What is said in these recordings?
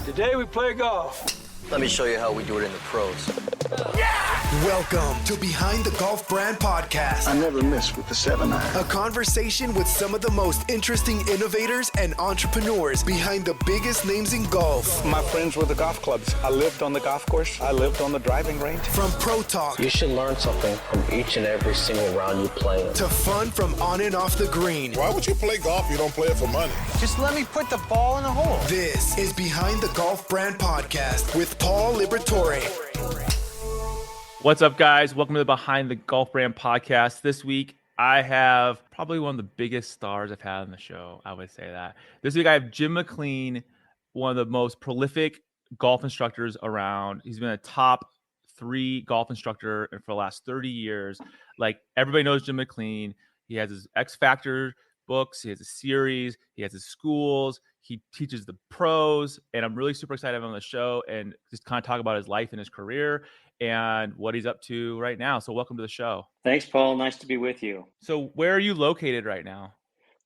Today we play golf. Let me show you how we do it in the pros. Welcome to Behind the Golf Brand Podcast. I never miss with the 7-iron. A conversation with some of the most interesting innovators and entrepreneurs behind the biggest names in golf. My friends with the golf clubs. I lived on the golf course. I lived on the driving range. From pro talk You should learn something from each and every single round you play in. to fun from on and off the green. Why would you play golf if you don't play it for money? Just let me put the ball in the hole. This is Behind the Golf Brand Podcast with Paul Liberatore. What's up, guys? Welcome to the Behind the Golf Brand Podcast. This week, I have probably one of the biggest stars I've had on the show. I would say that. This week, I have Jim McLean, one of the most prolific golf instructors around. He's been a top 3 golf instructor for the last 30 years. Like, everybody knows Jim McLean. He has his X Factor books. He has a series. He has his schools. He teaches the pros. And I'm really super excited to have him on the show and just kind of talk about his life and his career and what he's up to right now. So welcome to the show. Thanks, Paul. Nice to be with you. So where are you located right now?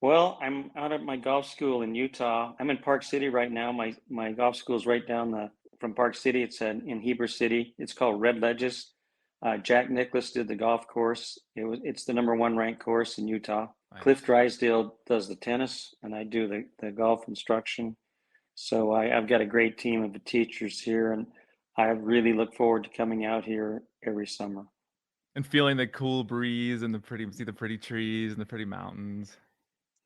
Well, I'm out at my golf school in Utah. I'm in Park City right now. My golf school is right down from Park City. It's in Heber City. It's called Red Ledges. Jack Nicklaus did the golf course. It's the #1 ranked course in Utah. Nice. Cliff Drysdale does the tennis, and I do the golf instruction. So I've got a great team of teachers here, and I really look forward to coming out here every summer. And feeling the cool breeze and see the pretty trees and the pretty mountains.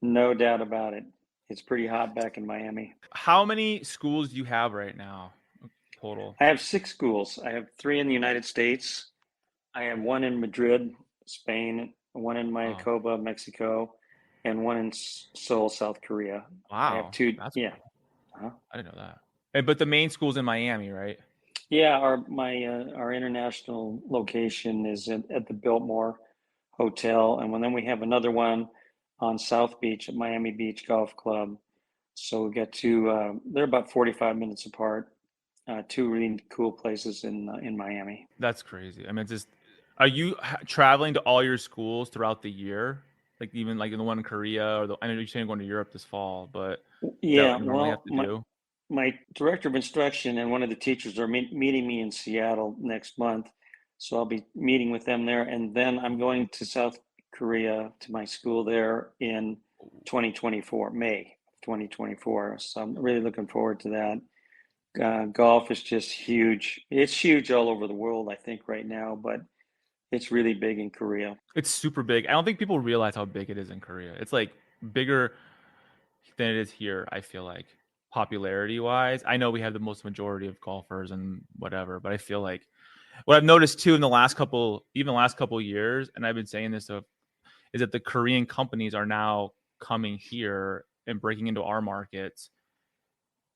No doubt about it. It's pretty hot back in Miami. How many schools do you have right now total? I have 6 schools. I have 3 in the United States. I have 1 in Madrid, Spain, 1 in Mayakoba, Mexico, and 1 in Seoul, South Korea. Wow. I have 2. That's Yeah. cool. I didn't know that. But the main school's in Miami, right? Yeah, our international location is at the Biltmore Hotel, and then we have another one on South Beach at Miami Beach Golf Club. So we got 2. They're about 45 minutes apart. 2 really cool places in Miami. That's crazy. I mean, are you traveling to all your schools throughout the year? Like even like in the one in Korea, I know you're saying going to Europe this fall, but Yeah, do? my director of instruction and one of the teachers are meeting me in Seattle next month. So I'll be meeting with them there. And then I'm going to South Korea to my school there in 2024, May 2024. So I'm really looking forward to that. Golf is just huge. It's huge all over the world, I think, right now, but it's really big in Korea. It's super big. I don't think people realize how big it is in Korea. It's like bigger than it is here, I feel like, popularity wise. I know we have the most majority of golfers and whatever, but I feel like what I've noticed too in the last couple years, and I've been saying this, is that the Korean companies are now coming here and breaking into our markets.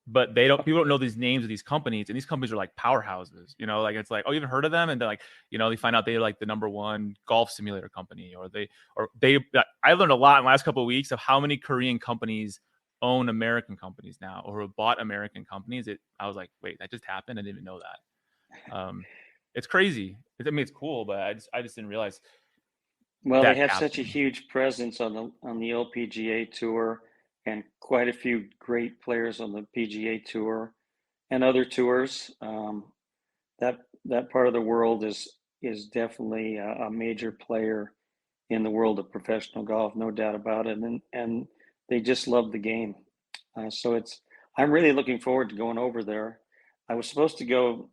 But people don't know these names of these companies, and these companies are like powerhouses, like it's like, oh, you haven't heard of them? And they're like, they find out they're like the #1 golf simulator company, I learned a lot in the last couple of weeks of how many Korean companies own American companies now or have bought American companies. I was like, wait, that just happened? I didn't even know that. It's crazy. I mean, it's cool, but I just didn't realize. Well, they have such a huge presence on the LPGA tour, and quite a few great players on the PGA Tour and other tours. That part of the world is definitely a major player in the world of professional golf, no doubt about it. And they just love the game. So I'm really looking forward to going over there. I was supposed to go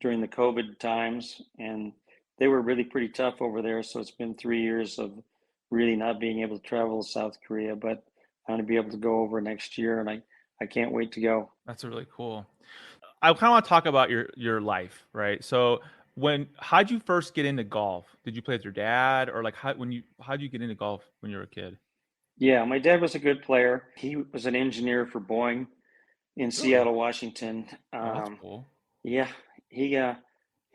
during the COVID times, and they were really pretty tough over there. So it's been 3 years of really not being able to travel to South Korea, but I'm going to be able to go over next year, and I can't wait to go. That's really cool. I kind of want to talk about your life, right? So how'd you first get into golf? Did you play with your dad, or like how'd you get into golf when you were a kid? Yeah, my dad was a good player. He was an engineer for Boeing in Seattle, Washington. That's cool. Yeah, he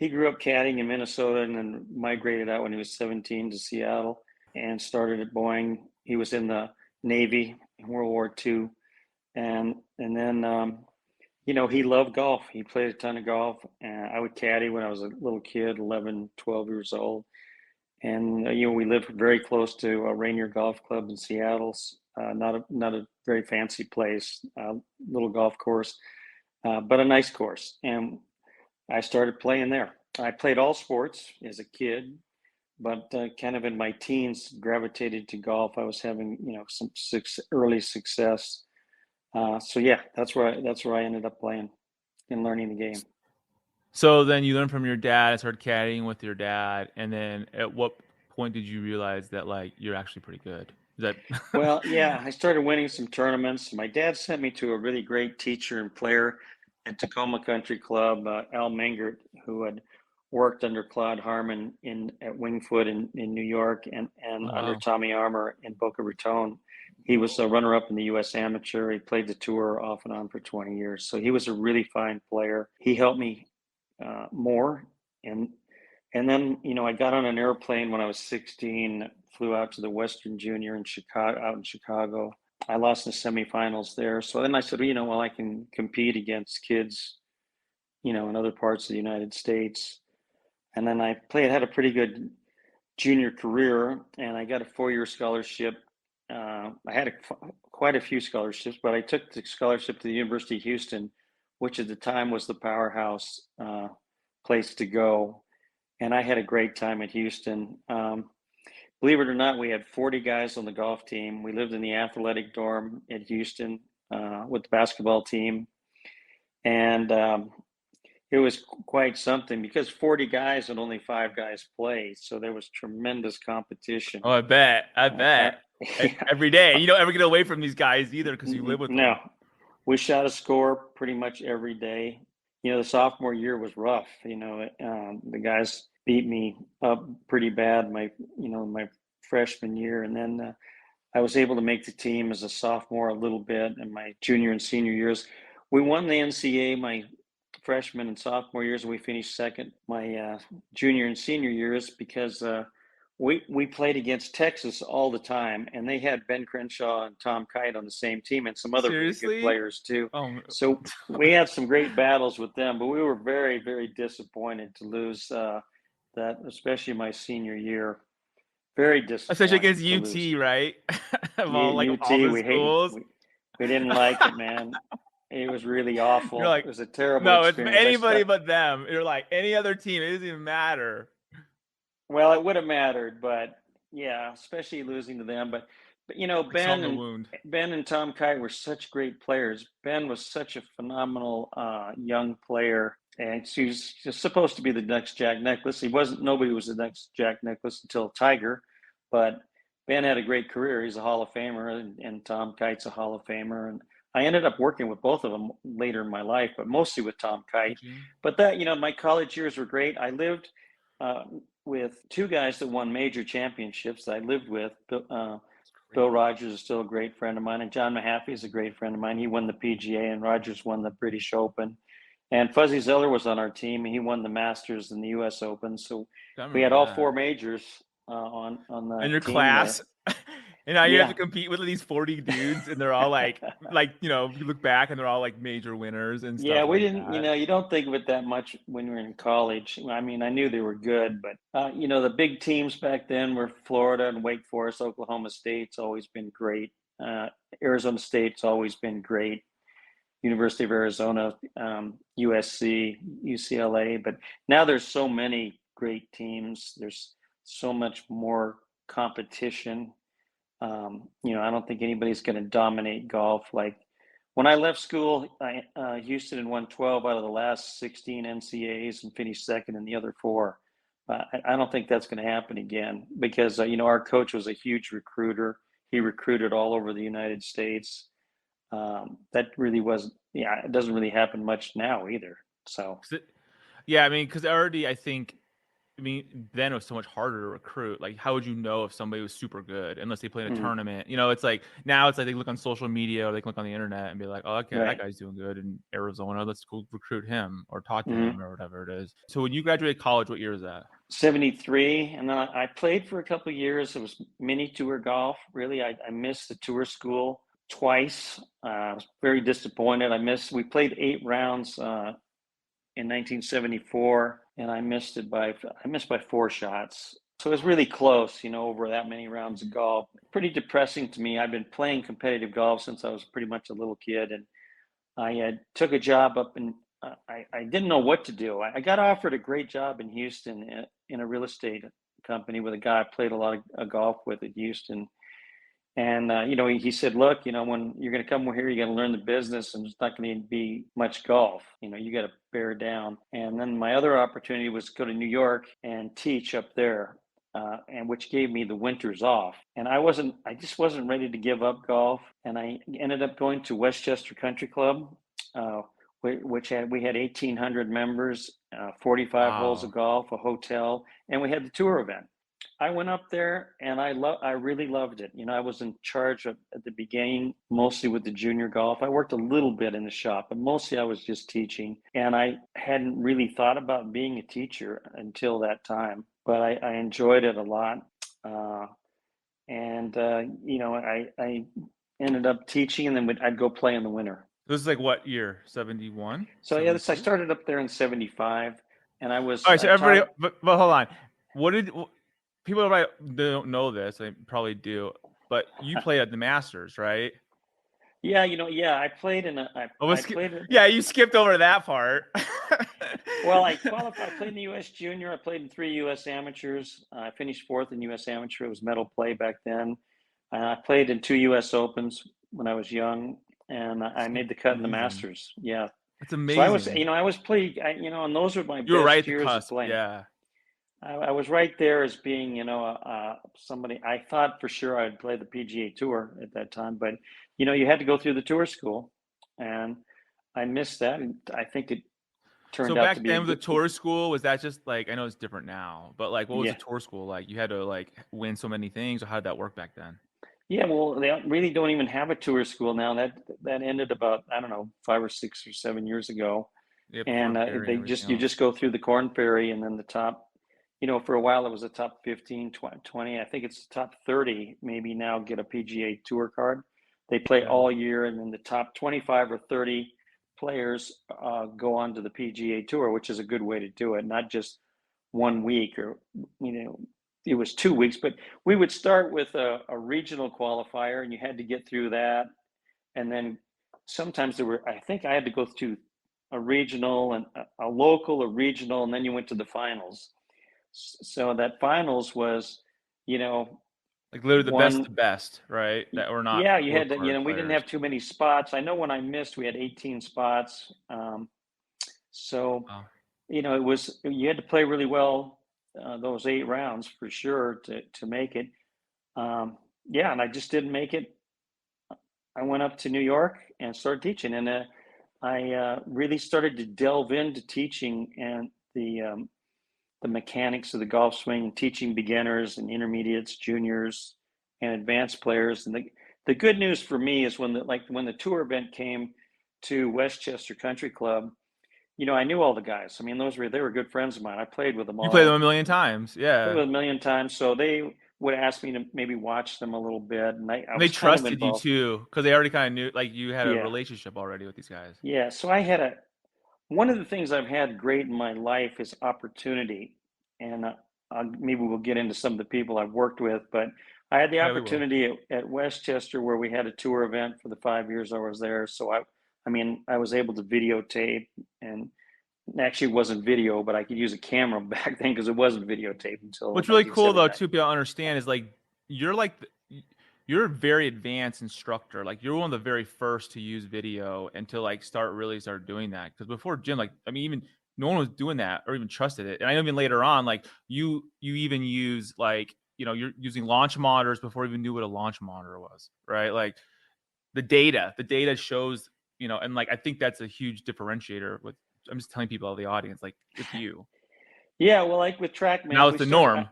grew up caddying in Minnesota and then migrated out when he was 17 to Seattle and started at Boeing. He was in the Navy in World War II. And then, he loved golf. He played a ton of golf. And I would caddy when I was a little kid, 11, 12 years old. And, we lived very close to Rainier Golf Club in Seattle, not a very fancy place, little golf course. but a nice course. And I started playing there. I played all sports as a kid, but kind of in my teens gravitated to golf. I was having, some early success. So yeah, that's where I ended up playing and learning the game. So then you learned from your dad and started caddying with your dad. And then at what point did you realize that like you're actually pretty good? Is that Well, yeah, I started winning some tournaments. My dad sent me to a really great teacher and player at Tacoma Country Club, Al Mengert, who had worked under Claude Harmon at Wingfoot in New York and under Tommy Armour in Boca Raton. He was a runner-up in the U.S. Amateur. He played the tour off and on for 20 years. So he was a really fine player. He helped me more. And then, I got on an airplane when I was 16, flew out to the Western Junior in Chicago. I lost in the semifinals there. So then I said, I can compete against kids, in other parts of the United States. And then I had a pretty good junior career, and I got a 4-year scholarship. I had quite a few scholarships, but I took the scholarship to the University of Houston, which at the time was the powerhouse place to go. And I had a great time at Houston. Believe it or not, we had 40 guys on the golf team. We lived in the athletic dorm at Houston with the basketball team. And it was quite something because 40 guys and only 5 guys played. So there was tremendous competition. Oh, I bet. Every day. You don't ever get away from these guys either because you live with them. No, we shot a score pretty much every day. The sophomore year was rough. The guys beat me up pretty bad my freshman year. And then I was able to make the team as a sophomore a little bit in my junior and senior years. We won the NCAA my freshman and sophomore years, and we finished second my junior and senior years because we played against Texas all the time, and they had Ben Crenshaw and Tom Kite on the same team and some other really good players too. So we had some great battles with them, but we were very, very disappointed to lose that, especially my senior year. Very disappointed. Especially against UT, right? Of all, like, UT, all the we schools. We didn't like it, man. It was really awful. Like, it was a terrible experience. It's anybody but them. You're like, any other team, it doesn't even matter. Well, it would have mattered, but yeah, especially losing to them. But Ben and Tom Kite were such great players. Ben was such a phenomenal young player, and he was just supposed to be the next Jack Nicklaus. He wasn't. Nobody was the next Jack Nicklaus until Tiger, but Ben had a great career. He's a Hall of Famer, and Tom Kite's a Hall of Famer. And I ended up working with both of them later in my life, but mostly with Tom Kite. Mm-hmm. But my college years were great. I lived with 2 guys that won major championships that I lived with. Bill Rogers is still a great friend of mine, and John Mahaffey is a great friend of mine. He won the PGA, and Rogers won the British Open. And Fuzzy Zeller was on our team, and he won the Masters and the U.S. Open. So we had all 4 majors on the in your team class. And now you Yeah. have to compete with these 40 dudes, and they're all like, you look back and they're all like major winners and stuff. Yeah, we like didn't, that. you don't think of it that much when you're in college. I mean, I knew they were good, but, the big teams back then were Florida and Wake Forest. Oklahoma State's always been great. Arizona State's always been great. University of Arizona, USC, UCLA. But now there's so many great teams. There's so much more competition. I don't think anybody's going to dominate golf. Like when I left school, Houston had won 12 out of the last 16 NCAAs and finished second in the other 4. I don't think that's going to happen again because, our coach was a huge recruiter. He recruited all over the United States. That really wasn't, it doesn't really happen much now either. So, yeah, I mean, because already then it was so much harder to recruit. Like, how would you know if somebody was super good unless they played in a tournament? It's like now it's like they look on social media or they can look on the internet and be like, oh, okay, Right. that guy's doing good in Arizona. Let's go recruit him or talk to him or whatever it is. So when you graduated college, what year was that? 73, and then I played for a couple of years. It was mini tour golf. Really, I missed the tour school twice. I was very disappointed. We played 8 rounds in 1974, and I missed by 4 shots. So it was really close, over that many rounds of golf. Pretty depressing to me. I've been playing competitive golf since I was pretty much a little kid, and I took a job up in. I didn't know what to do. I got offered a great job in Houston in a real estate company with a guy I played a lot of golf with at Houston. And he said, "Look, when you're going to come here, you're going to learn the business, and there's not going to be much golf. You got to bear down." And then my other opportunity was to go to New York and teach up there, and which gave me the winters off. And I just wasn't ready to give up golf. And I ended up going to Westchester Country Club, we had 1,800 members, 45 holes of golf, a hotel, and we had the tour event. I went up there and I really loved it. I was in charge at the beginning, mostly with the junior golf. I worked a little bit in the shop, but mostly I was just teaching. And I hadn't really thought about being a teacher until that time, but I enjoyed it a lot. I ended up teaching, and then I'd go play in the winter. This is like what year? 71? So yeah, I started up there in 75, and I was. All right, so everybody, but hold on. People probably don't know this? They probably do, but you played at the Masters, right? Yeah, I played in a. Yeah, you skipped over that part. Well, I qualified. I played in the U.S. Junior. I played in 3 U.S. Amateurs. I finished 4th in U.S. Amateur. It was medal play back then. I played in 2 U.S. Opens when I was young, and I made the cut in the Masters. Yeah, it's amazing. So I was playing. And those were my best years of playing. Yeah. I was right there as being, somebody. I thought for sure I'd play the PGA Tour at that time, but you had to go through the tour school, and I missed that. And I think it turned out to be. So back then, with the tour school, was that just like, I know it's different now, but like, what was the tour school like? You had to like win so many things, or how did that work back then? Yeah, well, they really don't even have a tour school now. That ended about, I don't know, 5 or 6 or 7 years ago, and you just go through the Corn Ferry, and then the top. For a while it was the top 15, 20. I think it's the top 30 maybe now get a PGA Tour card. They play all year, and then the top 25 or 30 players go on to the PGA Tour, which is a good way to do it, not just 1 week or, it was 2 weeks. But we would start with a regional qualifier, and you had to get through that. And then sometimes I think I had to go through a regional and a local, a regional, and then you went to the finals. So that finals was, like literally the best, right? That were not. Yeah, you had to, we didn't have too many spots. I know when I missed, we had 18 spots. It was, you had to play really well those 8 rounds for sure to make it. And I just didn't make it. I went up to New York and started teaching, and I really started to delve into teaching and the mechanics of the golf swing, and teaching beginners and intermediates, juniors, and advanced players. And the good news for me is when the tour event came to Westchester Country Club, I knew all the guys. I mean, they were good friends of mine. I played with them all. You played them a million times, yeah. Played with them a million times. So they would ask me to maybe watch them a little bit, and they trusted you too, because they already kind of knew, like, you had a relationship already with these guys. Yeah. So I had one of the things I've had great in my life is opportunity, and maybe we'll get into some of the people I've worked with, but I had the opportunity at Westchester where we had a tour event for the 5 years I was there. So I was able to videotape, and actually it wasn't video, but I could use a camera back then because it wasn't videotape until. What's really cool though, too, people understand is you're a very advanced instructor. Like, you're one of the very first to use video and to really start doing that. Because before Jim, even no one was doing that or even trusted it. And I know even later on, like you even use you're using launch monitors before you even knew what a launch monitor was, right? Like the data shows, and I think that's a huge differentiator with, I'm just telling people, the audience, like with you. Yeah. Well, like with TrackMan. Now it's the norm.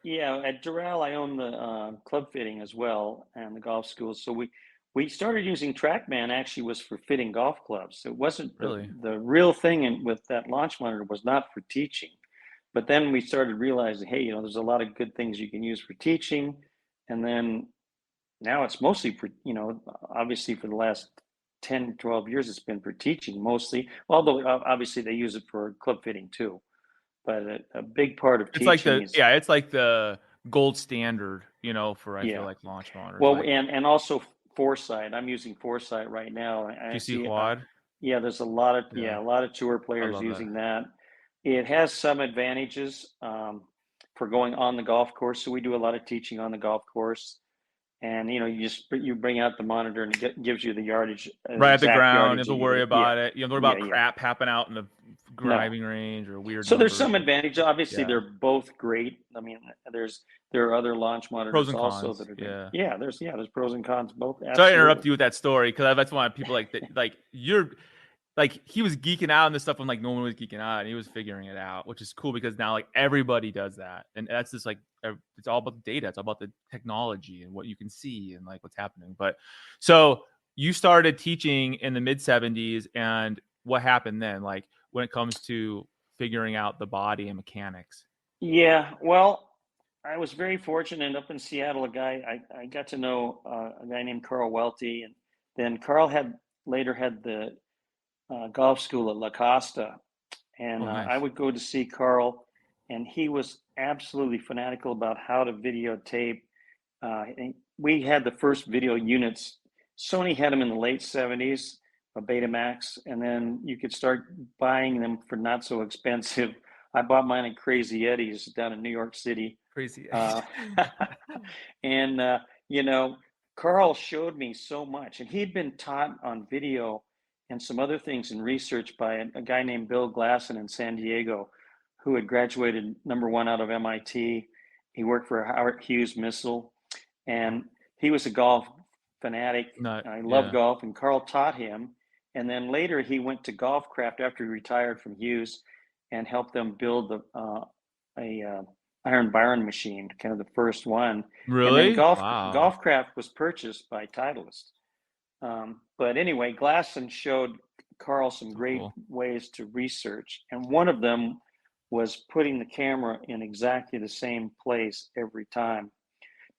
Yeah, at Doral, I own the club fitting as well and the golf school. So we started using TrackMan. Actually, was for fitting golf clubs. It wasn't really the real thing. With that launch monitor, was not for teaching. But then we started realizing, hey, there's a lot of good things you can use for teaching. And then now it's mostly for, obviously for the last 10, 12 years, it's been for teaching mostly. Although obviously they use it for club fitting too. But a big part of teaching it's like the gold standard, for feel like launch monitors. Well, and also Foresight. I'm using Foresight right now. GC Quad. Yeah, there's a lot of a lot of tour players using that. It has some advantages for going on the golf course. So we do a lot of teaching on the golf course, and you bring out the monitor and it gives you the yardage right at the ground. You yardage have to worry about it. You don't worry about crap happening out in the driving range or weird. So there's some advantage. Obviously, they're both great. I mean, there are other launch monitors also that are good. There's pros and cons both. Absolutely. Sorry to interrupt you with that story because that's why people he was geeking out on this stuff when like no one was geeking out, and he was figuring it out, which is cool because now like everybody does that, and that's just like it's all about the data, it's all about the technology and what you can see and like what's happening. But so you started teaching in the mid 70s, and what happened then? Like when it comes to figuring out the body and mechanics? Yeah, well, I was very fortunate up in Seattle. I got to know a guy named Carl Welty, and then Carl later had the golf school at La Costa, and nice. I would go to see Carl, and he was absolutely fanatical about how to videotape. We had the first video units. Sony had them in the late 70s, a Betamax, and then you could start buying them for not so expensive. I bought mine at Crazy Eddie's down in New York City. Crazy. And Carl showed me so much, and he'd been taught on video and some other things in research by a guy named Bill Glasson in San Diego, who had graduated #1 out of MIT. He worked for Howard Hughes Missile, and he was a golf fanatic. I love golf, and Carl taught him. And then later he went to Golfcraft after he retired from Hughes and helped them build a Iron Byron machine, kind of the first one. Really? And then Golfcraft was purchased by Titleist. But anyway, Glasson showed Carl some great ways to research. And one of them was putting the camera in exactly the same place every time.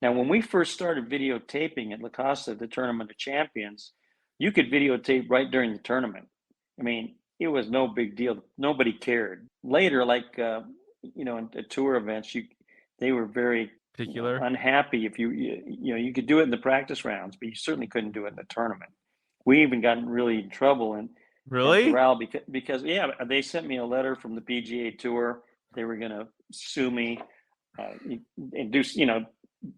Now, when we first started videotaping at La Costa, the Tournament of Champions, you could videotape right during the tournament. I mean, it was no big deal. Nobody cared. Later, like, in tour events, they were very particular, unhappy if you could do it in the practice rounds, but you certainly couldn't do it in the tournament. We even got really in trouble and corral because they sent me a letter from the PGA Tour. They were going to sue me and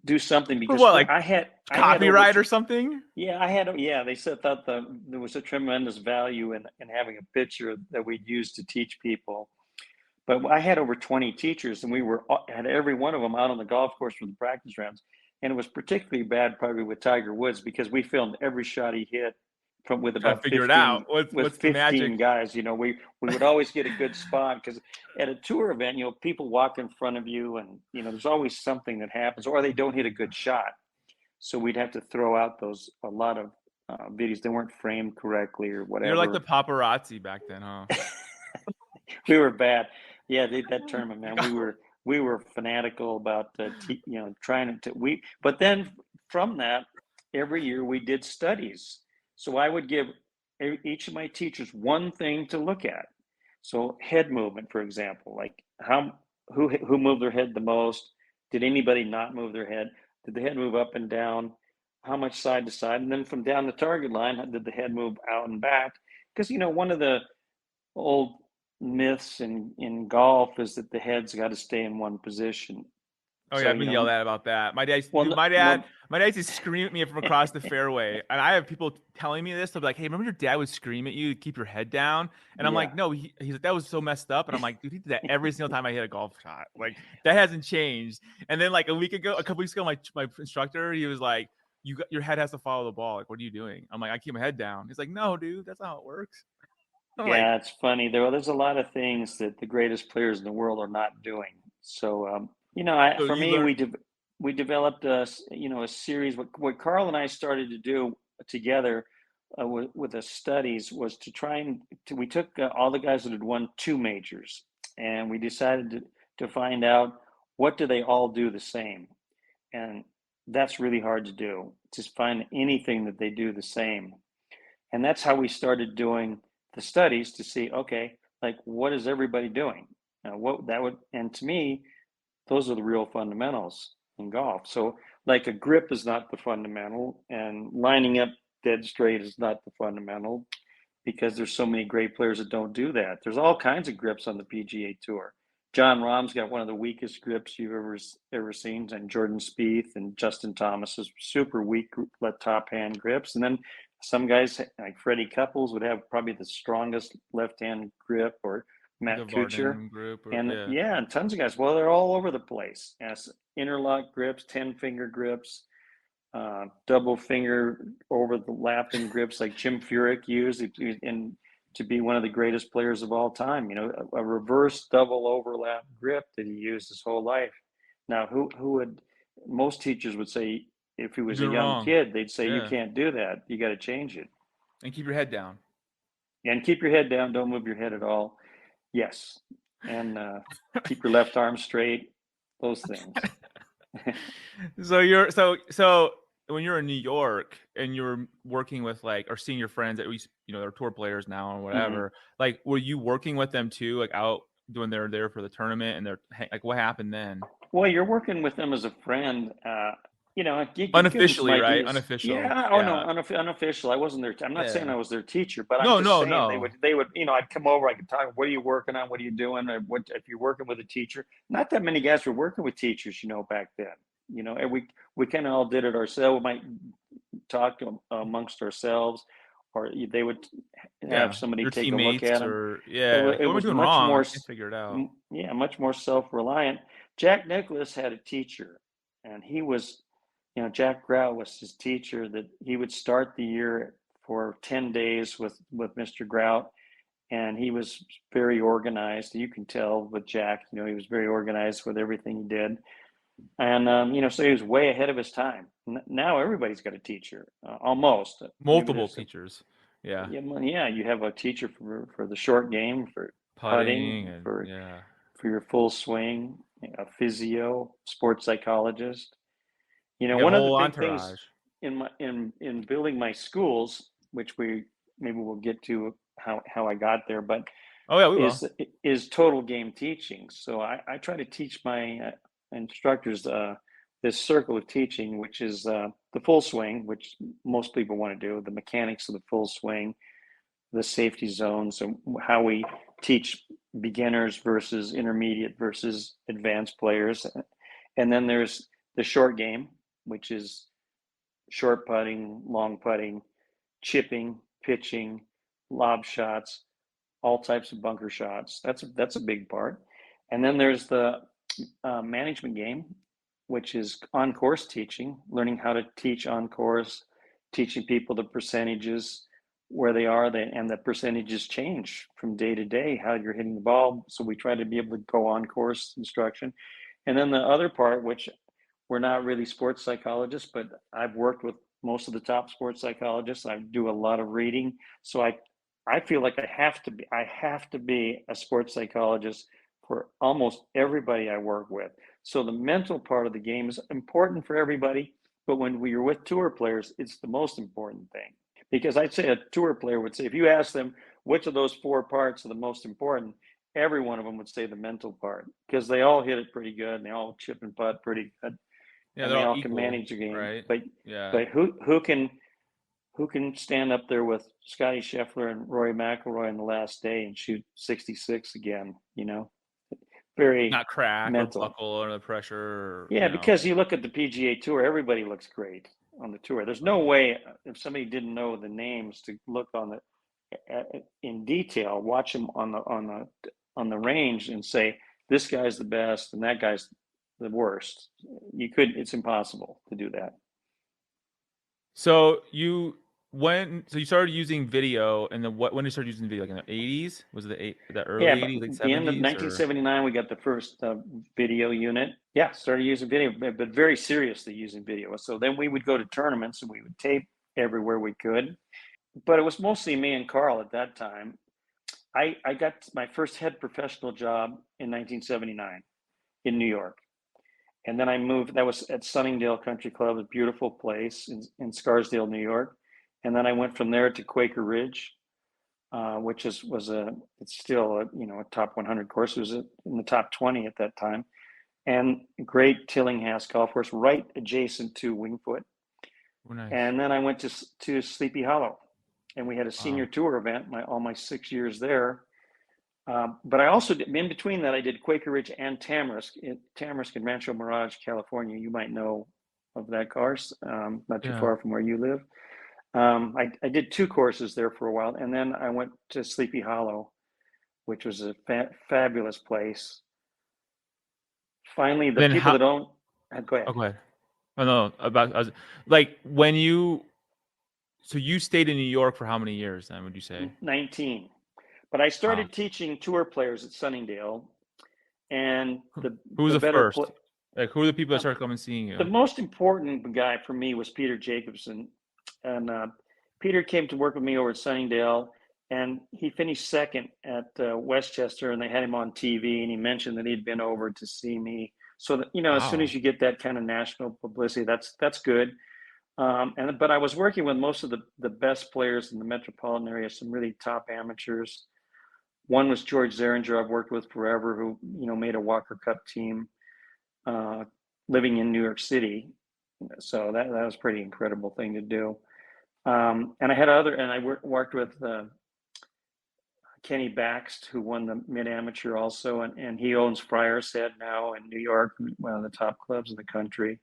do something because I had copyright or something. Yeah, they thought there was a tremendous value in having a picture that we'd use to teach people. But I had over 20 teachers, and we had every one of them out on the golf course for the practice rounds. And it was particularly bad probably with Tiger Woods because we filmed every shot he hit with about 15, with 15 guys. We would always get a good spot because at a tour event, people walk in front of you, and there's always something that happens, or they don't hit a good shot. So we'd have to throw out a lot of videos. They weren't framed correctly or whatever. You're like the paparazzi back then, huh? We were bad. Yeah, that tournament, man. We were fanatical about trying to. But then from that, every year we did studies. So I would give each of my teachers one thing to look at. So head movement, for example, like who moved their head the most? Did anybody not move their head? Did the head move up and down? How much side to side? And then from down the target line, did the head move out and back? Because one of the old myths in golf is that the head's got to stay in one position. Oh yeah, I've been yelled at about that. My dad used to scream at me from across the fairway, and I have people telling me this. They'll be like, "Hey, remember your dad would scream at you to keep your head down?" And I'm like, "No, he's like that was so messed up." And I'm like, "Dude, he did that every single time I hit a golf shot. Like that hasn't changed." And then like a couple weeks ago, my instructor, he was like, your head has to follow the ball. Like, what are you doing? I'm like, I keep my head down. He's like, "No, dude, that's not how it works." It's funny. There's a lot of things that the greatest players in the world are not doing. So, we developed a series. What Carl and I started to do together with the studies was to try we took all the guys that had won 2 majors, and we decided to find out what do they all do the same. And that's really hard to do, to find anything that they do the same. And that's how we started doing the studies to see, okay, like what is everybody doing? And to me, those are the real fundamentals in golf. So like a grip is not the fundamental, and lining up dead straight is not the fundamental. because there's so many great players that don't do that. There's all kinds of grips on the PGA Tour. John Rahm's got one of the weakest grips you've ever seen, and Jordan Spieth and Justin Thomas's super weak top hand grips. And then some guys like Freddie Couples would have probably the strongest left hand grip, or Matt Kuchar. And tons of guys. Well, they're all over the place. As interlock grips, 10-finger grips, double finger over the lapping grips like Jim Furyk used, and to be one of the greatest players of all time. You know, a reverse double overlap grip that he used his whole life. Now, who would, most teachers would say, if he was a young kid, they'd say, you can't do that. You got to change it. And keep your head down. And keep your head down. Don't move your head at all. Yes. And keep your left arm straight. Those things. So when you're in New York and you're working with or seeing your friends, at least, they're tour players now or whatever, were you working with them too, out when they're there for the tournament, and they're what happened then? Well, you're working with them as a friend, unofficially, right? Unofficial. Yeah. Oh, no, unofficial. I wasn't their. I'm not saying I was their teacher, but I'm just saying they would. I'd come over. I could talk. What are you working on? What are you doing? What if you're working with a teacher? Not that many guys were working with teachers, back then. And we kind of all did it ourselves. We might talk amongst ourselves, or they would have somebody take a look at them. It was much more. Figure it out. Yeah, much more self-reliant. Jack Nicklaus had a teacher, and he was. Jack Grout was his teacher. That he would start the year for 10 days with Mr. Grout, and he was very organized. You can tell with Jack, he was very organized with everything he did, and so he was way ahead of his time. Now everybody's got a teacher, almost multiple teachers. Yeah. You have a teacher for the short game, for putting for your full swing, a physio, sports psychologist. One of the big things in building my schools, which maybe we'll get to how I got there, but is total game teaching. So I try to teach my instructors this circle of teaching, which is the full swing, which most people want to do, the mechanics of the full swing, the safety zones, and how we teach beginners versus intermediate versus advanced players. And then there's the short game, which is short putting, long putting, chipping, pitching, lob shots, all types of bunker shots. That's a big part. And then there's the management game, which is on-course teaching, learning how to teach on-course, teaching people the percentages, where they are, and the percentages change from day to day, how you're hitting the ball. So we try to be able to go on-course instruction. And then the other part, which we're not really sports psychologists, but I've worked with most of the top sports psychologists. I do a lot of reading. So I feel like I have to be a sports psychologist for almost everybody I work with. So the mental part of the game is important for everybody, but when you're with tour players, it's the most important thing. Because I'd say a tour player would say, if you ask them which of those 4 parts are the most important, every one of them would say the mental part, because they all hit it pretty good and they all chip and putt pretty good. Yeah, they all equal, can manage the game, right? But who can stand up there with Scotty Scheffler and Rory McIlroy on the last day and shoot 66 again? Very not crack mental. Or buckle under the pressure. Because you look at the PGA Tour, everybody looks great on the tour. There's no way, if somebody didn't know the names, to look on in detail, watch them on the range and say this guy's the best and that guy's the worst. It's impossible to do that. So you started using video, and then when did you start using video? Like in the 80s? Was it the early 80s, like 70s? The end of 1979, we got the first video unit. Yeah, started using video, but very seriously using video. So then we would go to tournaments and we would tape everywhere we could. But it was mostly me and Carl at that time. I got my first head professional job in 1979 in New York. And then I moved, that was at Sunningdale Country Club, a beautiful place in Scarsdale, New York. And then I went from there to Quaker Ridge, which it's still a top 100 course. It was in the top 20 at that time. And great Tillinghast golf course, right adjacent to Wingfoot. Oh, nice. And then I went to Sleepy Hollow. and we had a senior tour event all my 6 years there. But I also did, in between that, I did Quaker Ridge and Tamarisk in Rancho Mirage, California. You might know of that course, not too far from where you live. I did 2 courses there for a while, and then I went to Sleepy Hollow, which was a fabulous place. Finally, the people that don't go ahead. Oh, go ahead. Oh no, like when you. So you stayed in New York for how many years then? Would you say 19? But I started teaching tour players at Sunningdale, and who was the first? Like who are the people that started coming and seeing you? The most important guy for me was Peter Jacobson, and Peter came to work with me over at Sunningdale, and he finished second at Westchester, and they had him on TV, and he mentioned that he'd been over to see me. So that, as soon as you get that kind of national publicity, that's good. But I was working with most of the best players in the metropolitan area, some really top amateurs. One was George Zeringer, I've worked with forever, who made a Walker Cup team, living in New York City. So that was a pretty incredible thing to do. And I had I worked with Kenny Baxt, who won the mid amateur also, and he owns Friar's Head now in New York, one of the top clubs in the country.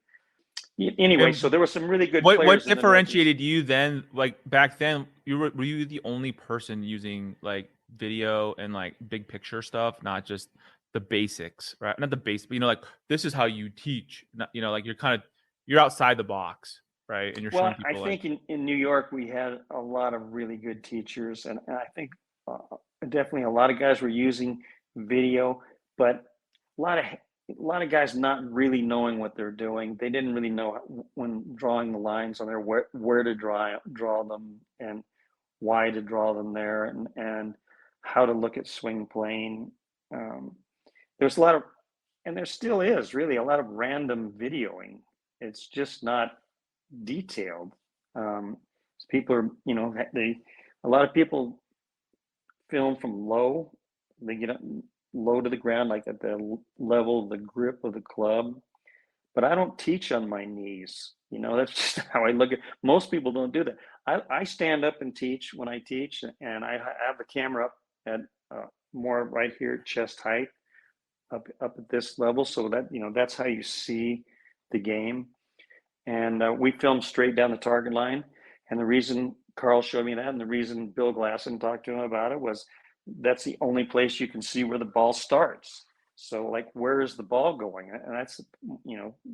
Anyway, so there were some really good players. What differentiated you then? Like back then, were you the only person using like video and like big picture stuff, not just the basics, right? Not the basics, but like this is how you teach. Not, like you're outside the box, right? And you're showing people. I think in New York we had a lot of really good teachers, and I think definitely a lot of guys were using video, but a lot of guys not really knowing what they're doing. They didn't really know when drawing the lines on there where to draw them and why to draw them there and how to look at swing plane. There's a lot of, and there still is really a lot of random videoing. It's just not detailed. People are, a lot of people film from low. They get up low to the ground, like at the level of the grip of the club. But I don't teach on my knees. That's just how I look at. Most people don't do that. I stand up and teach when I teach, and I have the camera up at more right here, chest height, up at this level, so that that's how you see the game. And we film straight down the target line. And the reason Carl showed me that, and the reason Bill Glasson talked to him about it, was that's the only place you can see where the ball starts. So like, where is the ball going? And that's,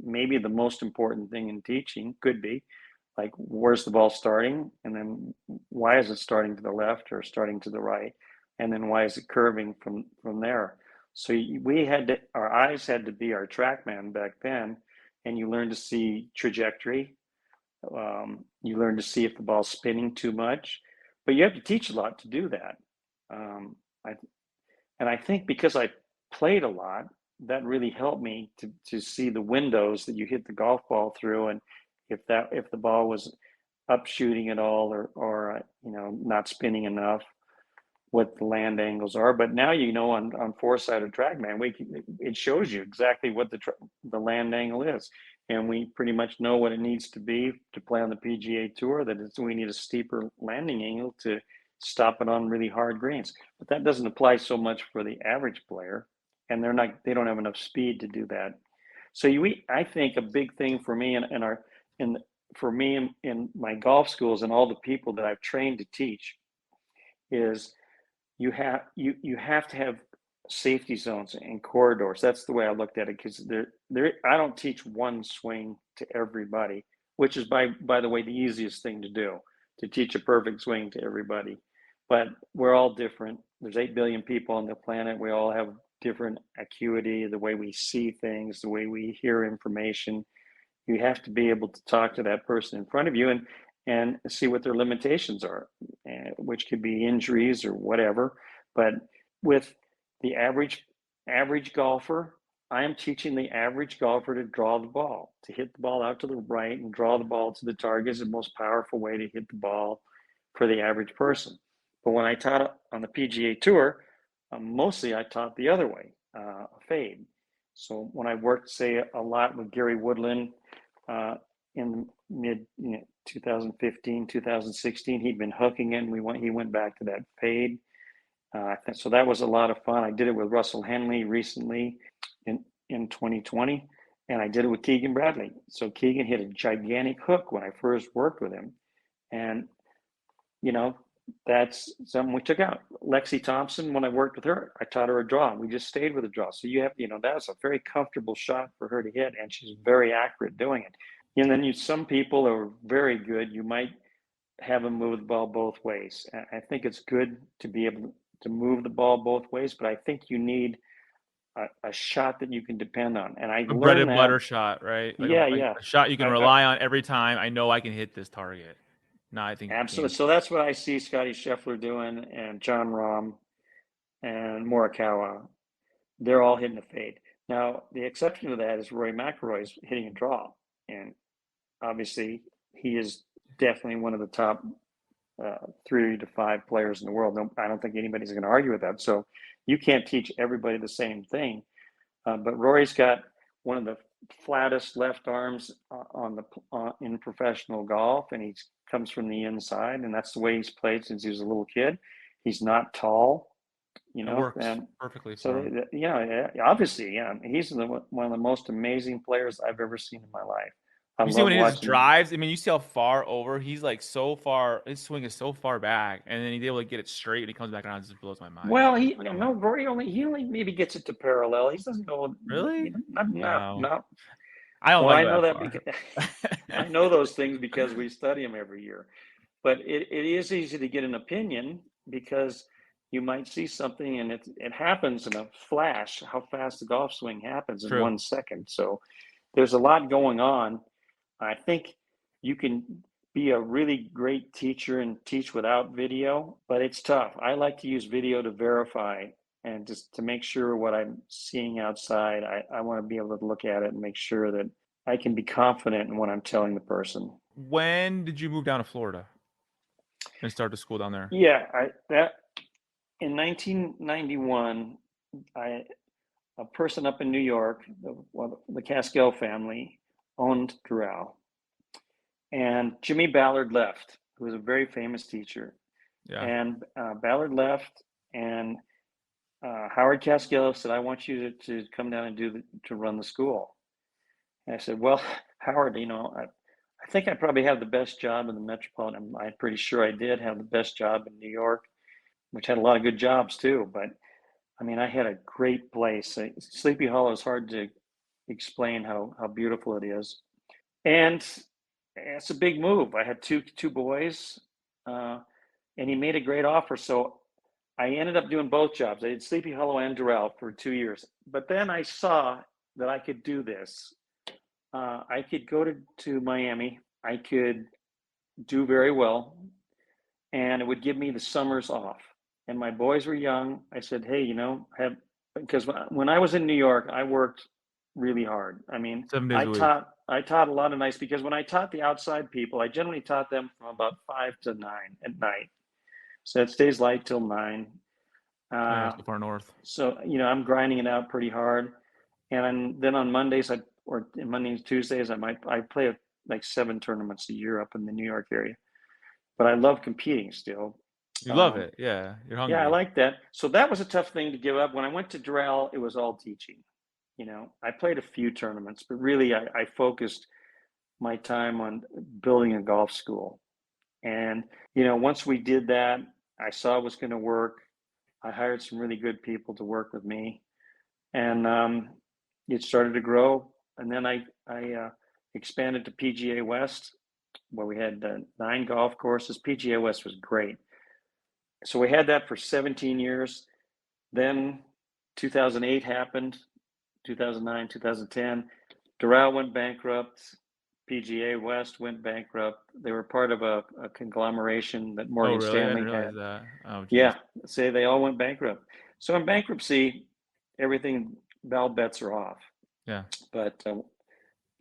maybe the most important thing in teaching, could be like, where's the ball starting? And then why is it starting to the left or starting to the right? And then why is it curving from there? So our eyes had to be our TrackMan back then. And you learn to see trajectory. You learn to see if the ball's spinning too much, but you have to teach a lot to do that. I think because I played a lot, that really helped me to see the windows that you hit the golf ball through, and if the ball was up shooting at all or not spinning enough, what the land angles are. But now on Foresight or TrackMan, it shows you exactly what the land angle is, and we pretty much know what it needs to be to play on the PGA Tour. We need a steeper landing angle to stop it on really hard greens. But that doesn't apply so much for the average player, and they don't have enough speed to do that. So I think a big thing for me in my golf schools and all the people that I've trained to teach is you have to have safety zones and corridors. That's the way I looked at it, because I don't teach one swing to everybody, which is by the way the easiest thing to do, to teach a perfect swing to everybody. But we're all different. There's 8 billion people on the planet. We all have different acuity, the way we see things, the way we hear information. You have to be able to talk to that person in front of you and see what their limitations are, which could be injuries or whatever. But with the average golfer, I am teaching the average golfer to draw the ball, to hit the ball out to the right and draw the ball to the target is the most powerful way to hit the ball for the average person. But when I taught on the PGA Tour, mostly I taught the other way, a fade. So when I worked, say, a lot with Gary Woodland, in mid 2015, 2016. He'd been hooking it. He went back to that fade. So that was a lot of fun. I did it with Russell Henley recently in 2020, and I did it with Keegan Bradley. So Keegan hit a gigantic hook when I first worked with him, and that's something we took out. Lexi Thompson, when I worked with her, I taught her a draw. We just stayed with a draw. So you have, that's a very comfortable shot for her to hit, and she's very accurate doing it. And then some people are very good. You might have them move the ball both ways. I think it's good to be able to move the ball both ways, but I think you need a shot that you can depend on. And I a learned bread and that. butter shot, right? Yeah. A shot you can rely on every time. I know I can hit this target. No, I think absolutely. So that's what I see Scotty Scheffler doing, and John Rahm and Morikawa. They're all hitting a fade. Now, the exception to that is Rory McIlroy's hitting a draw, and obviously he is definitely one of the top 3 to 5 players in the world. No, I don't think anybody's going to argue with that. So you can't teach everybody the same thing. But Rory's got one of the flattest left arms in professional golf, and he comes from the inside, and that's the way he's played since he was a little kid. He's not tall, it works perfectly. So obviously, he's one of the most amazing players I've ever seen in my life. You see when he just drives, I mean, you see how far over he's like so far. His swing is so far back, and then he's able to get it straight, and he comes back around and just blows my mind. Well, Rory only maybe gets it to parallel. He doesn't go really. No. I don't I know that because I know those things because we study them every year. But it is easy to get an opinion because you might see something and it happens in a flash. How fast the golf swing happens in 1 second. So there's a lot going on. I think you can be a really great teacher and teach without video, but it's tough. I like to use video to verify and just to make sure what I'm seeing outside. I want to be able to look at it and make sure that I can be confident in what I'm telling the person. When did you move down to Florida and start the school down there? Yeah, in 1991, a person up in New York, the Caskel family, owned Doral. And Jimmy Ballard left, who was a very famous teacher. Yeah. And Ballard left, and Howard Caskel said, "I want you to come down and to run the school." And I said, "Well, Howard, I think I probably have the best job in the metropolitan. I'm pretty sure I did have the best job in New York, which had a lot of good jobs too. But I mean, I had a great place. Sleepy Hollow is hard to explain how beautiful it is, and it's a big move. I had two boys, and he made a great offer. So I ended up doing both jobs. I did Sleepy Hollow and Doral for 2 years. But then I saw that I could do this. I could go to Miami. I could do very well, and it would give me the summers off. And my boys were young. I said, "Hey, because when I was in New York, I worked really hard. I mean, I taught a lot of nights because when I taught the outside people, I generally taught them from about 5 to 9 at night. So it stays light till 9. So far north. So, I'm grinding it out pretty hard. And then on Mondays, Mondays, Tuesdays, I play like 7 tournaments a year up in the New York area. But I love competing still. You love it. Yeah. You're hungry. Yeah, I like that. So that was a tough thing to give up. When I went to Doral, it was all teaching. I played a few tournaments, but really I focused my time on building a golf school. And, once we did that, I saw it was going to work. I hired some really good people to work with me, and it started to grow. And then I expanded to PGA West, where we had 9 golf courses. PGA West was great. So we had that for 17 years. Then 2008 happened. 2009, 2010, Doral went bankrupt. PGA West went bankrupt. They were part of a conglomeration that Morgan Stanley had. That. Oh, yeah, say they all went bankrupt. So in bankruptcy, all bets are off. Yeah. But I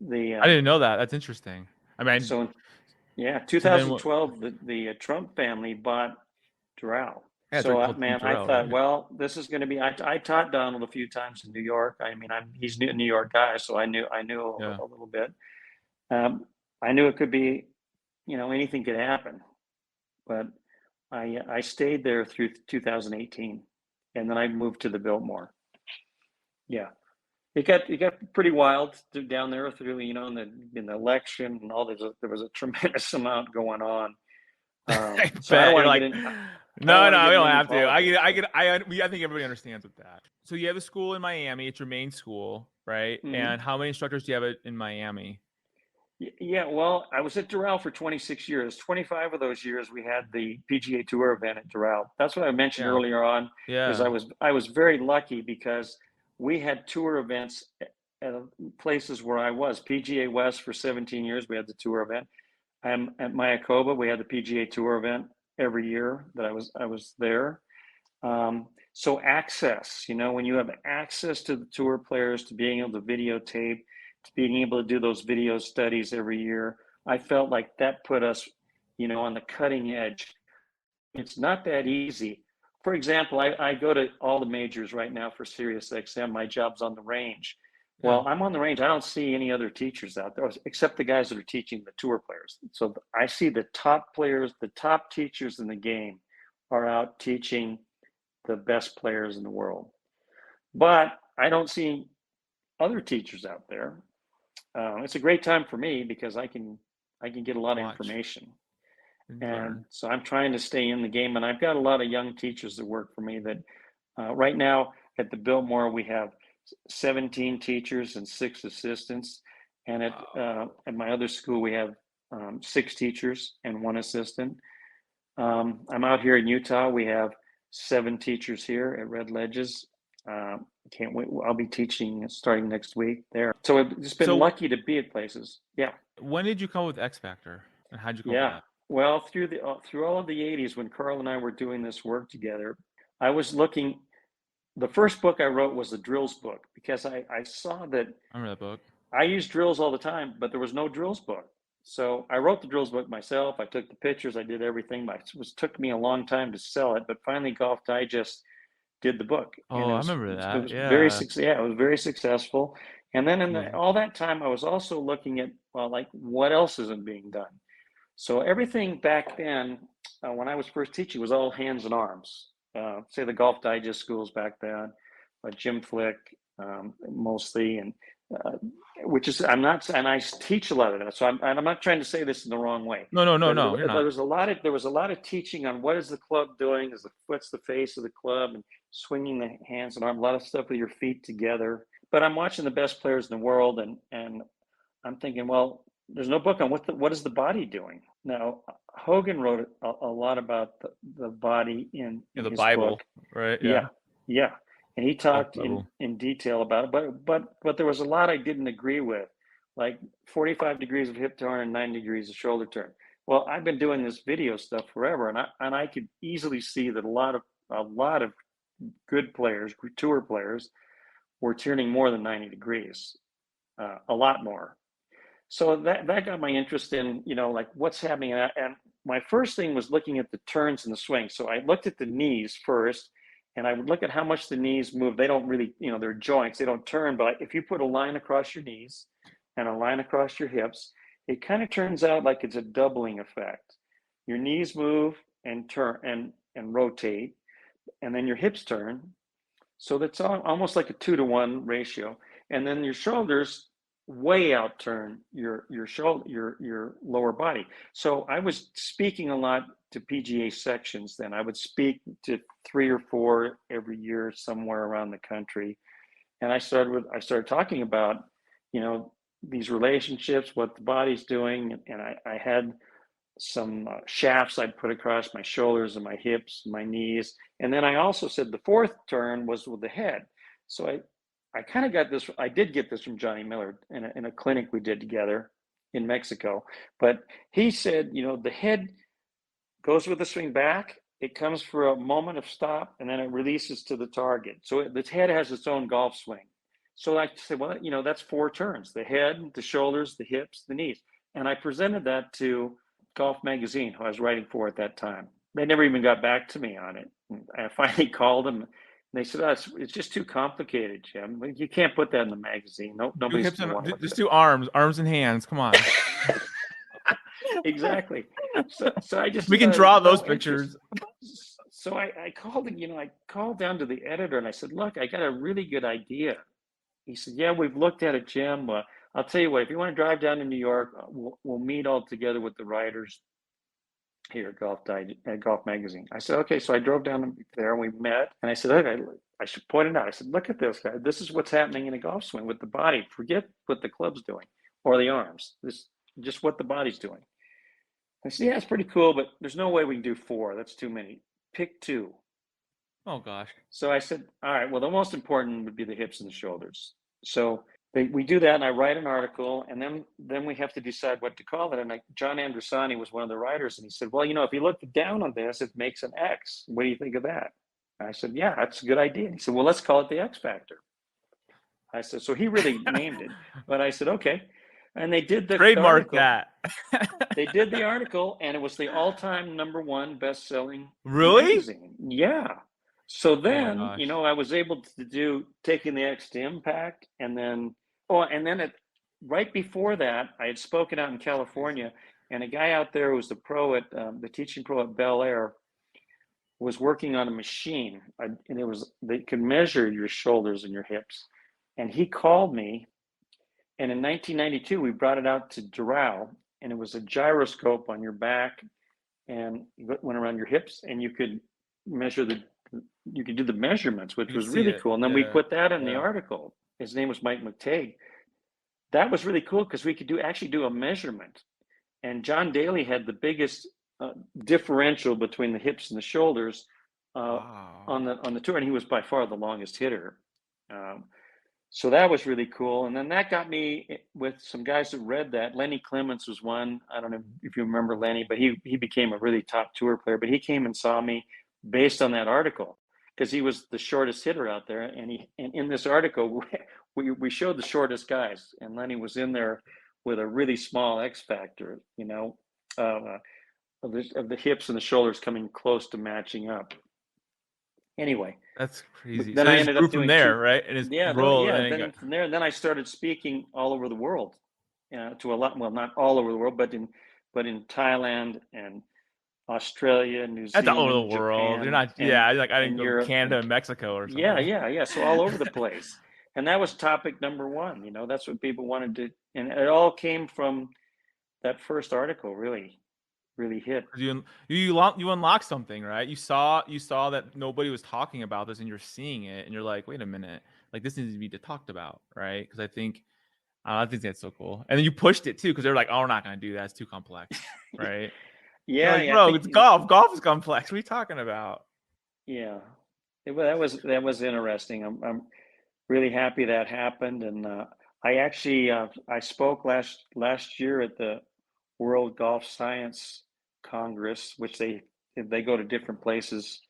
didn't know that. That's interesting. I mean, 2012, the Trump family bought Doral. Yeah, so I thought, well, this is going to be. I taught Donald a few times in New York. I mean, he's a New York guy, so I knew a little bit. I knew it could be, anything could happen, but I stayed there through 2018, and then I moved to the Biltmore. Yeah, it got pretty wild down there through in the election and all. There was a tremendous amount going on. So I don't want to get in. No, we don't have to. I think everybody understands with that. So you have a school in Miami. It's your main school, right? Mhm. And how many instructors do you have in Miami? Yeah, well, I was at Doral for 26 years. 25 of those years, we had the PGA Tour event at Doral. That's what I mentioned earlier on. Yeah. Is I was very lucky because we had tour events at places where I was. PGA West for 17 years, we had the tour event. I'm at Mayakoba. We had the PGA Tour event every year that I was there. So access, when you have access to the tour players, to being able to videotape, to being able to do those video studies every year, I felt like that put us, on the cutting edge. It's not that easy. For example, I go to all the majors right now for SiriusXM. My job's on the range. Well, I'm on the range. I don't see any other teachers out there except the guys that are teaching the tour players. So I see the top players, the top teachers in the game are out teaching the best players in the world. But I don't see other teachers out there. It's a great time for me because I can get a lot of information. And so I'm trying to stay in the game. And I've got a lot of young teachers that work for me that right now at the Biltmore, we have 17 teachers and 6 assistants. And at my other school, we have 6 teachers and 1 assistant. I'm out here in Utah. We have 7 teachers here at Red Ledges. Can't wait. I'll be teaching starting next week there. So I've just been lucky to be at places. Yeah. When did you come with X Factor? And how'd you go with that? Well, through all of the 80s, when Carl and I were doing this work together, I was looking. The first book I wrote was the drills book because I saw that. I remember that book. I used drills all the time, but there was no drills book. So I wrote the drills book myself. I took the pictures. I did everything. It took me a long time to sell it, but finally Golf Digest did the book. Oh, I remember that. It was it was very successful. And then all that time, I was also looking at what else isn't being done. So everything back then, when I was first teaching, was all hands and arms. Say the Golf Digest schools back then, Jim Flick mostly, and which is and I teach a lot of that. So I'm not trying to say this in the wrong way. No. There was a lot of teaching on what is the club doing, what's the face of the club, and swinging the hands and arms. A lot of stuff with your feet together. But I'm watching the best players in the world, and I'm thinking, well, there's no book on what is the body doing. Now, Hogan wrote a lot about the body in the his Bible, book. right? Yeah. And he talked in detail about it, but there was a lot I didn't agree with, like 45 degrees of hip turn and 9 degrees of shoulder turn. Well, I've been doing this video stuff forever, and I could easily see that a lot of good players, tour players, were turning more than 90 degrees, a lot more. So that got my interest in, what's happening. And my first thing was looking at the turns and the swing. So I looked at the knees first, and I would look at how much the knees move. They don't really, they're joints, they don't turn. But if you put a line across your knees and a line across your hips, it kind of turns out like it's a doubling effect. Your knees move and turn and rotate, and then your hips turn. So that's almost like a 2-to-1 ratio. And then your shoulders way out turn your lower body. So I was speaking a lot to PGA sections then. I would speak to 3 or 4 every year somewhere around the country. And I started talking about, these relationships, what the body's doing. And I had some shafts I'd put across my shoulders and my hips, and my knees. And then I also said the 4th turn was with the head. So I kind of got this. I did get this from Johnny Miller in a clinic we did together in Mexico. But he said, the head goes with the swing back. It comes for a moment of stop, and then it releases to the target. So the head has its own golf swing. So I said, well, that's 4 turns: the head, the shoulders, the hips, the knees. And I presented that to Golf Magazine, who I was writing for at that time. They never even got back to me on it. And I finally called them. And they said, it's just too complicated, Jim. You can't put that in the magazine. Nobody's going to want to look at it. Just do arms and hands. Come on. Exactly. So I just we can draw those pictures. So I called, I called down to the editor and I said, look, I got a really good idea. He said, yeah, we've looked at it, Jim. I'll tell you what, if you want to drive down to New York, we'll meet all together with the writers here at Golf Magazine. I said, okay. So I drove down there and we met. And I said, okay, I should point it out. I said, look at this guy. This is what's happening in a golf swing with the body. Forget what the club's doing or the arms. This just what the body's doing. I said, yeah, it's pretty cool, but there's no way we can do 4. That's too many. Pick 2. Oh gosh. So I said, all right, well, the most important would be the hips and the shoulders. So we do that, and I write an article, and then we have to decide what to call it. And John Andrusani was one of the writers, and he said, well, if you look down on this, it makes an X. What do you think of that? And I said, yeah, that's a good idea. And he said, well, let's call it the X Factor. I said, so he really named it. But I said, okay. And they did the trademark article. That. They did the article, and it was the all-time #1 best-selling magazine. Yeah. So then, oh I was able to do Taking the X to Impact, and then, right before that, I had spoken out in California, and a guy out there who was the teaching pro at Bel Air was working on a machine, and they could measure your shoulders and your hips, and he called me, and in 1992 we brought it out to Doral, and it was a gyroscope on your back, and it went around your hips, and you could do the measurements, which was really cool. And then we put that in the article. His name was Mike McTague. That was really cool because we could actually do a measurement. And John Daly had the biggest differential between the hips and the shoulders on the tour, and he was by far the longest hitter. So that was really cool. And then that got me with some guys that read that. Lenny Clements was one. I don't know if you remember Lenny, but he became a really top tour player. But he came and saw me based on that article because he was the shortest hitter out there. And in this article, we showed the shortest guys. And Lenny was in there with a really small X factor, of the hips and the shoulders coming close to matching up. Anyway, that's crazy. Then so I ended up doing from there, right? And from there, then I started speaking all over the world, to a lot. Well, not all over the world, but in Thailand and Australia, New Zealand. That's all over the world. Japan, You're not. I didn't go to Canada and Mexico or something. Yeah. So all over the place, and that was topic #1. That's what people wanted to, and it all came from that first article. Really hit. You unlocked something, right? You saw that nobody was talking about this, and you're seeing it, and you're like, wait a minute, like this needs to be talked about, right? Because I think that's so cool. And then you pushed it too, because they're like, oh, we're not going to do that; it's too complex, right? Bro, it's golf. Golf is complex. What are you talking about? Yeah, that was interesting. I'm really happy that happened, and I actually I spoke last year at the World Golf Science Congress, which they go to different places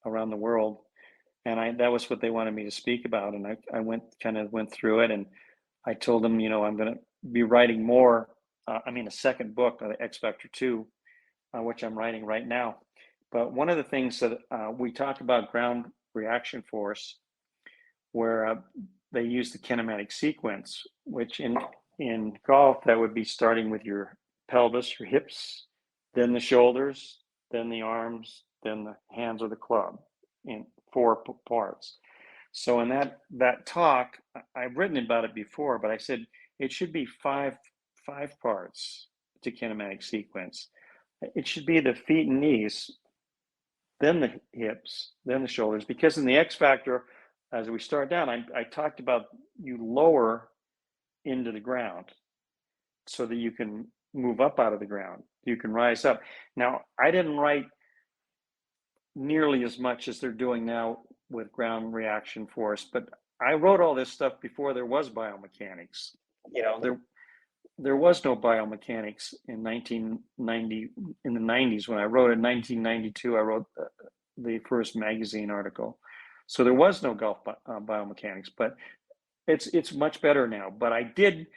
around the world, and that was what they wanted me to speak about, and I went through it, and I told them, I'm going to be writing more. A second book, the X Factor 2, which I'm writing right now. But one of the things that we talked about ground reaction force, where they use the kinematic sequence, which in golf that would be starting with your pelvis, your hips, then the shoulders, then the arms, then the hands or the club in 4 parts. So in that talk, I've written about it before, but I said it should be five parts to kinematic sequence. It should be the feet and knees, then the hips, then the shoulders, because in the X Factor, as we start down, I talked about you lower into the ground so that you can move up out of the ground. You can rise up. Now, I didn't write nearly as much as they're doing now with ground reaction force, but I wrote all this stuff before there was biomechanics. There was no biomechanics in 1990, in the 90s when I wrote it. In 1992, I wrote the first magazine article. So there was no golf biomechanics, but it's much better now. But I did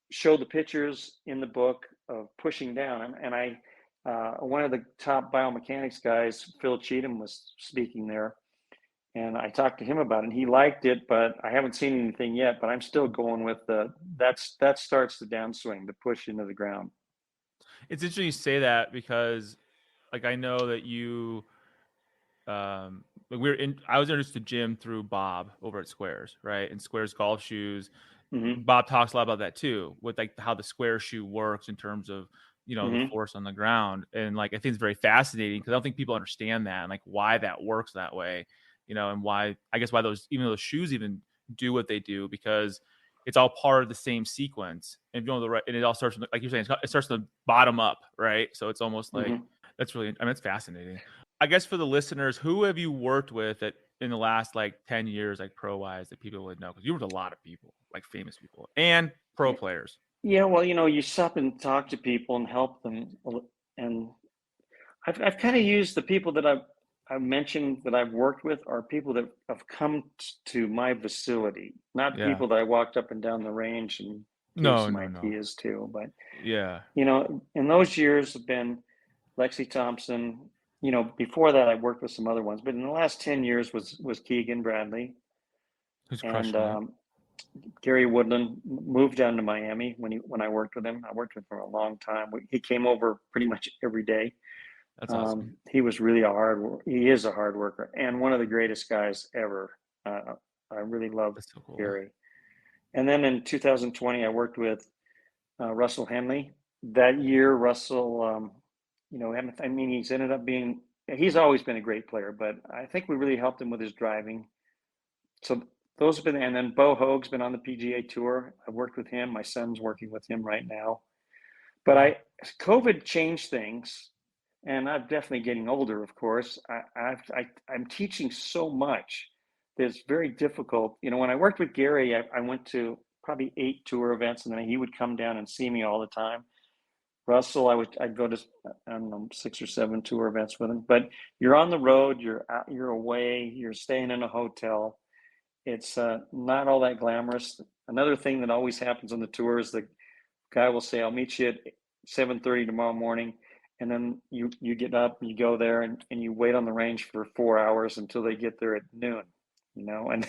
show the pictures in the book of pushing down, and one of the top biomechanics guys, Phil Cheatham, was speaking there, and I talked to him about it, and he liked it, but I haven't seen anything yet. But I'm still going with that starts the downswing, the push into the ground. It's interesting you say that because, like, I know that you, like I was introduced to Jim through Bob over at Squares, right? And Squares golf shoes. Mm-hmm. Bob talks a lot about that too, with like how the square shoe works in terms of, Mm-hmm. the force on the ground. And like, I think it's very fascinating because I don't think people understand that and like why that works that way, and why, I guess why even those shoes even do what they do, because it's all part of the same sequence. And if you know the right, and it all starts from, like you're saying, it starts from the bottom up, right? So it's almost like, that's really, I mean, it's fascinating. I guess for the listeners, who have you worked with in the last like 10 years, like pro wise, that people would know? Because you worked with a lot of people, like famous people and pro players. Yeah, well, you stop and talk to people and help them, and I've kind of used the people that I've mentioned that I've worked with are people that have come to my facility, not people that I walked up and down the range and gave some ideas to. But in those years have been Lexi Thompson. Before that I worked with some other ones, but in the last 10 years was Keegan Bradley, who's and crushing Gary Woodland moved down to Miami when I worked with him. I worked with him for a long time. He came over pretty much every day. That's awesome. He was really he is a hard worker and one of the greatest guys ever. I really love Gary. And then in 2020, I worked with Russell Henley. That year, Russell, I mean, he's always been a great player, but I think we really helped him with his driving. So those have been, and then Bo Hoag's been on the PGA Tour. I've worked with him. My son's working with him right now. But COVID changed things, and I'm definitely getting older, of course. I'm teaching so much that it's very difficult. When I worked with Gary, I went to probably 8 tour events, and then he would come down and see me all the time. Russell, I'd go to, I don't know, 6 or 7 tour events with him. But you're on the road, you're away, you're staying in a hotel. It's not all that glamorous. Another thing that always happens on the tour is the guy will say, "I'll meet you at 7:30 tomorrow morning," and then you get up and you go there and you wait on the range for 4 hours until they get there at noon. And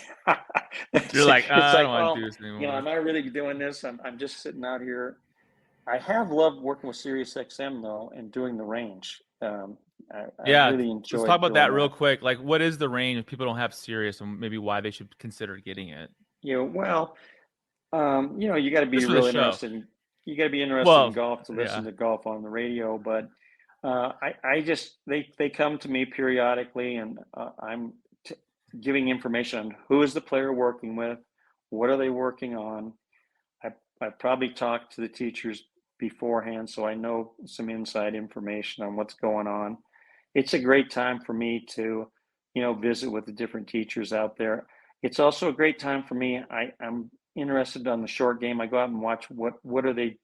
you're like, I don't want to do this anymore. Am I really doing this? I'm just sitting out here. I have loved working with SiriusXM though and doing the range. I really enjoyed. Let's talk about that real quick. Like, what is the range if people don't have Sirius, and maybe why they should consider getting it? You got to be really interested. You got to be interested in golf to listen to golf on the radio. But they come to me periodically, and I'm giving information on who is the player working with, what are they working on. I probably talked to the teachers beforehand, so I know some inside information on what's going on. It's a great time for me to, visit with the different teachers out there. It's also a great time for me. I'm interested on the short game. I go out and watch what are they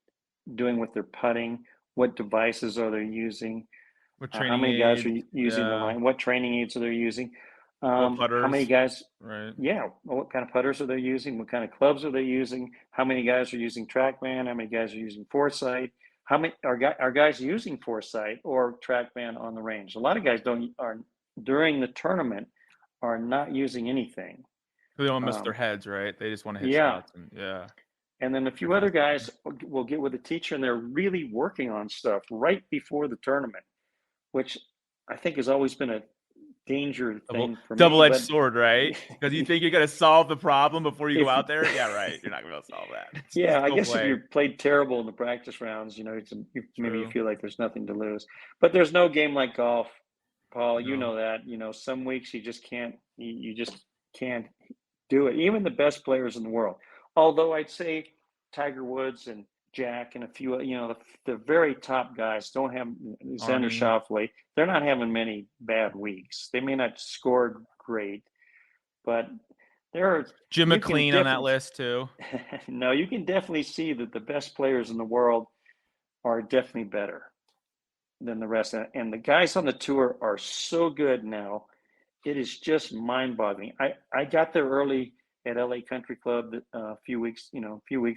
doing with their putting, what devices are they using, how many guys are using the line, what training aids are they using, what putters, how many guys, right? Yeah, what kind of putters are they using, what kind of clubs are they using, how many guys are using TrackMan, how many guys are using Foresight, how many are guys using Foresight or TrackMan on the range. A lot of guys are during the tournament are not using anything. They don't miss their heads, right? They just want to hit shots. And then a few other guys will get with a teacher and they're really working on stuff right before the tournament, which I think has always been a danger thing for me. Double-edged sword, right? Because you think you're going to solve the problem before you go out there. Yeah, right. You're not going to solve that. I guess if you played terrible in the practice rounds, maybe you feel like there's nothing to lose. But there's no game like golf, Paul. No. You know that. Some weeks you just can't. You just can't do it. Even the best players in the world. Although I'd say Tiger Woods and Jack and a few, the very top guys don't have Xander Schauffele. They're not having many bad weeks. They may not score great, but there are Jim McLean on that list too. No, you can definitely see that the best players in the world are definitely better than the rest. And the guys on the tour are so good now. It is just mind-boggling. I got there early at LA Country Club a few weeks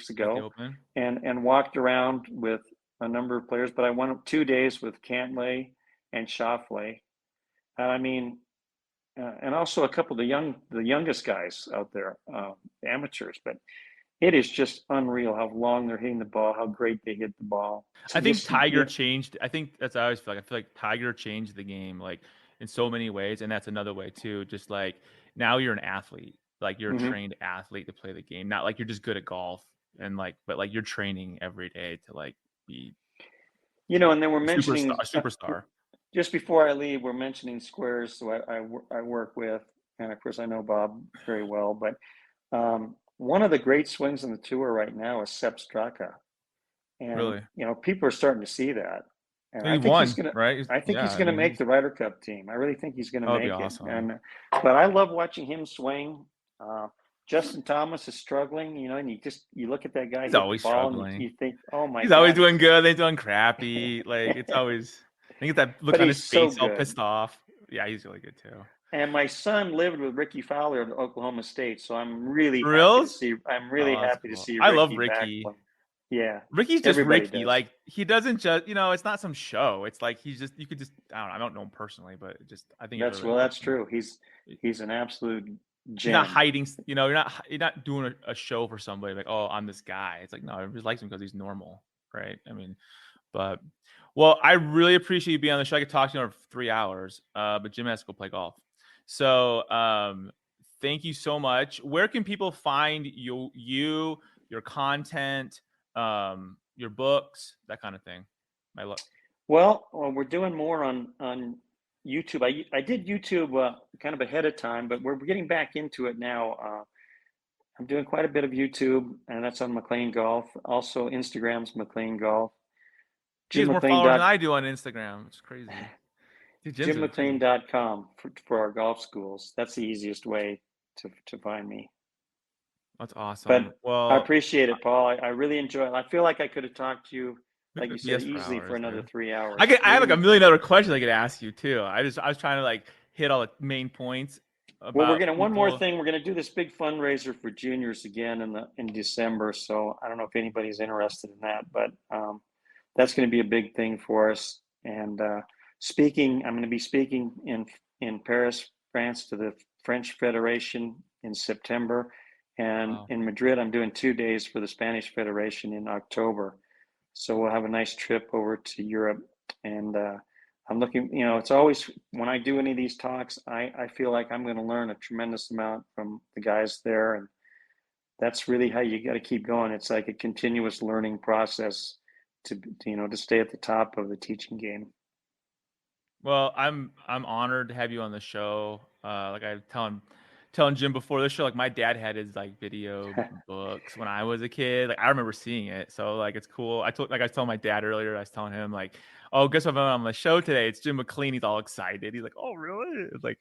ago, and walked around with a number of players. But I went up 2 days with Cantlay and Schauffele, and and also a couple of the youngest guys out there, amateurs. But It is just unreal how long they're hitting the ball, how great they hit the ball. I think Tiger changed. I think that's what I always feel like. I feel like Tiger changed the game like in so many ways, and that's another way too. Just like now you're an athlete, like you're a trained athlete to play the game, not like you're just good at golf and like, but like you're training every day to like be. And then we're mentioning a superstar. Just before I leave, we're mentioning squares, who I work with, and of course I know Bob very well. But one of the great swings on the tour right now is Sepp Straka, and really, people are starting to see that. And I think he's gonna, right? I think he's going to make the Ryder Cup team. I really think he's going to make it. Awesome. But I love watching him swing. Justin Thomas is struggling, and you look at that guy. He's always struggling. And you think, oh my God. He's always doing good. They're doing crappy. Like it's always. I think that look on his face, all pissed off. Yeah, he's really good too. And my son lived with Ricky Fowler at Oklahoma State, so I'm really happy to see. I'm really happy to see. Ricky I love Ricky. Yeah, Ricky's just Ricky. Does. Like he doesn't just, it's not some show. It's like he's just. You could just. I don't know him personally, but I think that's true. He's an absolute gem. You're not hiding. You're not doing a show for somebody like, oh, I'm this guy. It's like no, everybody likes him because he's normal, right? I mean, but. Well, I really appreciate you being on the show. I could talk to you for 3 hours, but Jim has to go play golf. So thank you so much. Where can people find you, your content, your books, that kind of thing? Well, we're doing more on YouTube. I did YouTube kind of ahead of time, but we're getting back into it now. I'm doing quite a bit of YouTube, and that's on McLean Golf. Also, Instagram's McLean Golf. He has more followers than I do on Instagram. It's crazy. JimMcLean.com for our golf schools. That's the easiest way to find me. That's awesome. But I appreciate it, Paul. I really enjoy it. I feel like I could have talked to you, like you said, easily for another 3 hours. I have like a million other questions I could ask you too. I was trying to like hit all the main points. Well, one more thing. We're gonna do this big fundraiser for juniors again in December. So I don't know if anybody's interested in that, but that's going to be a big thing for us. And I'm going to be speaking in Paris, France, to the French Federation in September. And in Madrid, I'm doing 2 days for the Spanish Federation in October. So we'll have a nice trip over to Europe. And I'm looking, it's always, when I do any of these talks, I feel like I'm going to learn a tremendous amount from the guys there. And that's really how you got to keep going. It's like a continuous learning process to stay at the top of the teaching game. Well, I'm honored to have you on the show. Like I was telling Jim before the show, like my dad had his like video books when I was a kid. Like I remember seeing it. So like it's cool. I was telling my dad earlier, I was telling him like, oh, guess what, I'm on the show today. It's Jim McLean. He's all excited. He's like, oh, really? It's like,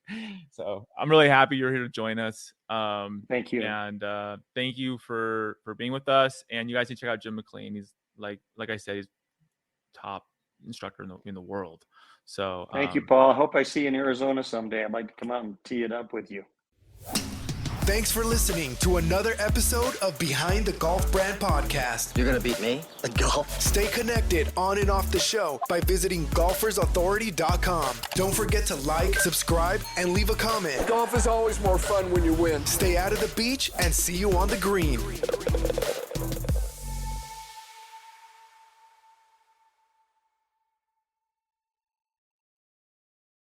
so I'm really happy you're here to join us. Thank you. And thank you for being with us. And you guys need to check out Jim McLean. He's like I said, he's top instructor in the world. So thank you, Paul. I hope I see you in Arizona someday. I'd like to come out and tee it up with you. Thanks for listening to another episode of Behind the Golf Brand Podcast. You're going to beat me at golf? Stay connected on and off the show by visiting golfersauthority.com. Don't forget to like, subscribe, and leave a comment. Golf is always more fun when you win. Stay out of the beach and see you on the green.